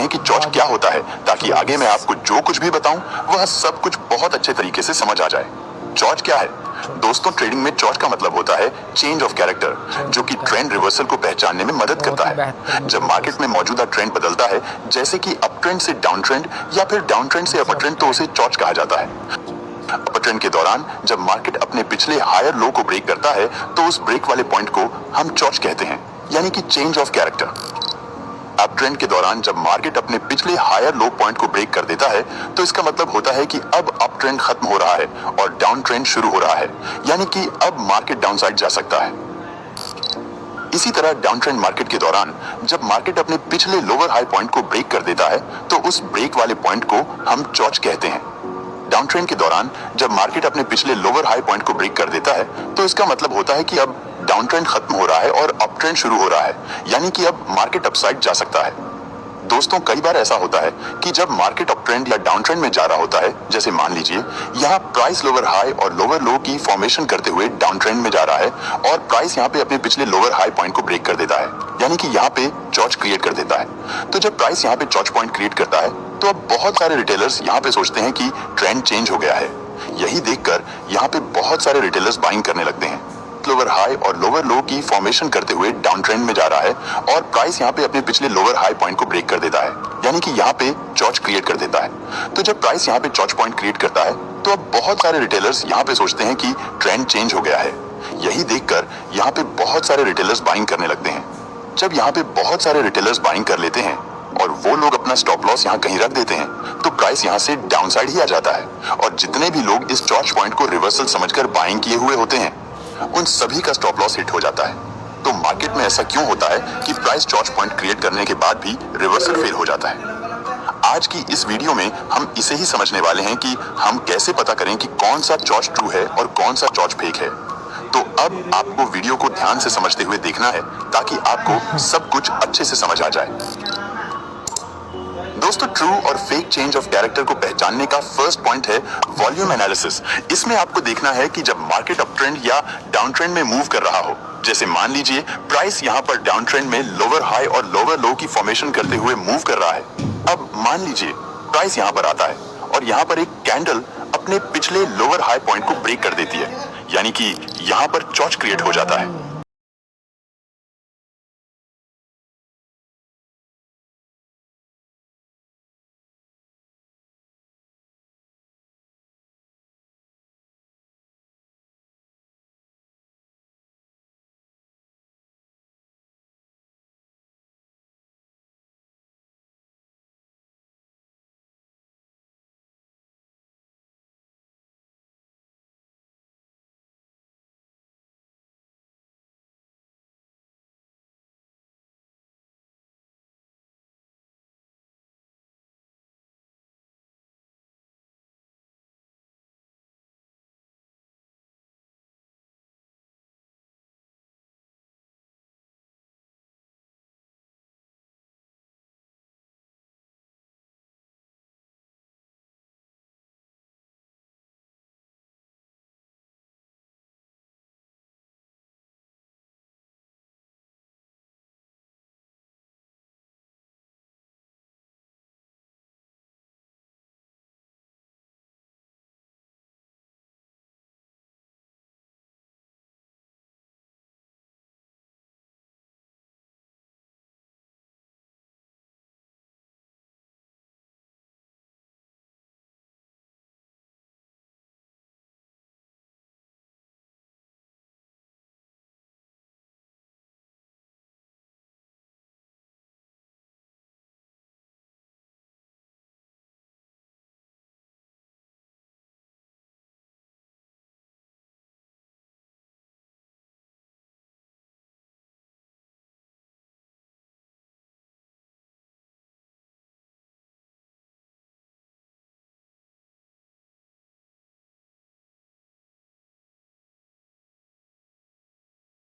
हैं कि चॉच क्या होता है, ताकि आगे मैं आपको जो कुछ भी बताऊं वह सब कुछ बहुत अच्छे तरीके से समझ आ जाए। चॉच क्या है दोस्तों? ट्रेडिंग में चॉच का मतलब होता है चेंज ऑफ कैरेक्टर, जो कि ट्रेंड रिवर्सल को पहचानने में मदद करता है। जब मार्केट में मौजूदा ट्रेंड बदलता है, जैसे कि अप ट्रेंड से डाउन ट्रेंड या फिर डाउन ट्रेंड से अपर ट्रेंड, तो उसे चॉच कहा जाता है। अपर ट्रेंड के दौरान जब मार्केट अपने पिछले हायर लो को ब्रेक करता है, तो उस ब्रेक वाले पॉइंट को हम चॉच कहते हैं, यानी कि change of character. Up trend के दौरान जब मार्केट अपने पिछले हायर लो पॉइंट को ब्रेक कर देता है, तो इसका मतलब होता है कि अब अप ट्रेंड खत्म हो रहा है और डाउन ट्रेंड शुरू हो रहा है, यानी कि अब मार्केट डाउनसाइड जा सकता है। इसी तरह डाउन ट्रेंड मार्केट के दौरान जब मार्केट अपने पिछले लोअर हाई पॉइंट को ब्रेक कर देता है, तो उस ब्रेक वाले पॉइंट को हम चॉच कहते हैं। डाउन ट्रेंड के दौरान जब मार्केट अपने पिछले लोअर हाई पॉइंट को ब्रेक कर देता है, तो इसका मतलब होता है कि अब डाउन ट्रेंड खत्म हो रहा है और अप ट्रेंड शुरू हो रहा है, यानी कि अब मार्केट अपसाइड जा सकता है। दोस्तों, कई बार ऐसा होता है कि जब मार्केट अप ट्रेंड या डाउन ट्रेंड में जा रहा होता है, जैसे मान लीजिए यहाँ प्राइस लोअर हाई और लोअर लो की फॉर्मेशन करते हुए डाउन ट्रेंड में जा रहा है और प्राइस यहाँ पे अपने पिछले लोअर हाई पॉइंट को ब्रेक कर देता है, यानी कि यहाँ पे चॉच क्रिएट कर देता है। तो जब प्राइस यहाँ पे चॉच पॉइंट क्रिएट करता है, तो अब बहुत सारे रिटेलर्स यहाँ पे सोचते हैं कि ट्रेंड चेंज हो गया है। यही देखकर यहाँ पे बहुत सारे रिटेलर्स बाइंग करने लगते हैं। लोअर हाई और लोअर लो की फॉर्मेशन करते हुए डाउन ट्रेंड में जा रहा है और प्राइस यहाँ पे अपने पिछले लोअर हाई पॉइंट को ब्रेक कर देता है, यानी कि यहाँ पे चॉच क्रिएट कर देता है। तो जब प्राइस यहाँ पे चॉच पॉइंट क्रिएट करता है, तो अब बहुत सारे रिटेलर्स यहाँ पे सोचते हैं कि ट्रेंड चेंज हो गया है। यही देखकर यहाँ पे बहुत सारे रिटेलर्स बाइंग करने लगते हैं। जब यहाँ पे बहुत सारे रिटेलर्स बाइंग कर लेते हैं और वो लोग अपना स्टॉप लॉस यहाँ कहीं रख देते हैं, तो प्राइस यहाँ से डाउनसाइड ही आ जाता है और जितने भी लोग इस चॉच पॉइंट को रिवर्सल समझकर बाइंग किए हुए होते हैं, उन सभी का स्टॉप लॉस हिट हो जाता है। तो मार्केट में ऐसा क्यों होता है कि प्राइस चॉच पॉइंट क्रिएट करने के बाद भी रिवर्सल फेल हो जाता है? आज की इस वीडियो में हम इसे ही समझने वाले हैं कि हम कैसे पता करें कि कौन सा चॉच ट्रू है और कौन सा चॉच फेक है। तो अब आपको वीडियो को ध्यान से समझते हुए देखना है, ताकि आपको सब कुछ अच्छे से समझ आ जाए। दोस्तों, ट्रू और फेक चेंज ऑफ कैरेक्टर को पहचानने का फर्स्ट पॉइंट है वॉल्यूम एनालिसिस। इसमें आपको देखना है कि जब मार्केट अप ट्रेंड या डाउन ट्रेंड में मूव कर रहा हो, जैसे मान लीजिए प्राइस यहाँ पर डाउन ट्रेंड में लोअर हाई और लोअर लो की फॉर्मेशन करते हुए मूव कर रहा है। अब मान लीजिए प्राइस यहाँ पर आता है और यहाँ पर एक कैंडल अपने पिछले लोअर हाई पॉइंट को ब्रेक कर देती है, यानी कि यहाँ पर चॉच क्रिएट हो जाता है।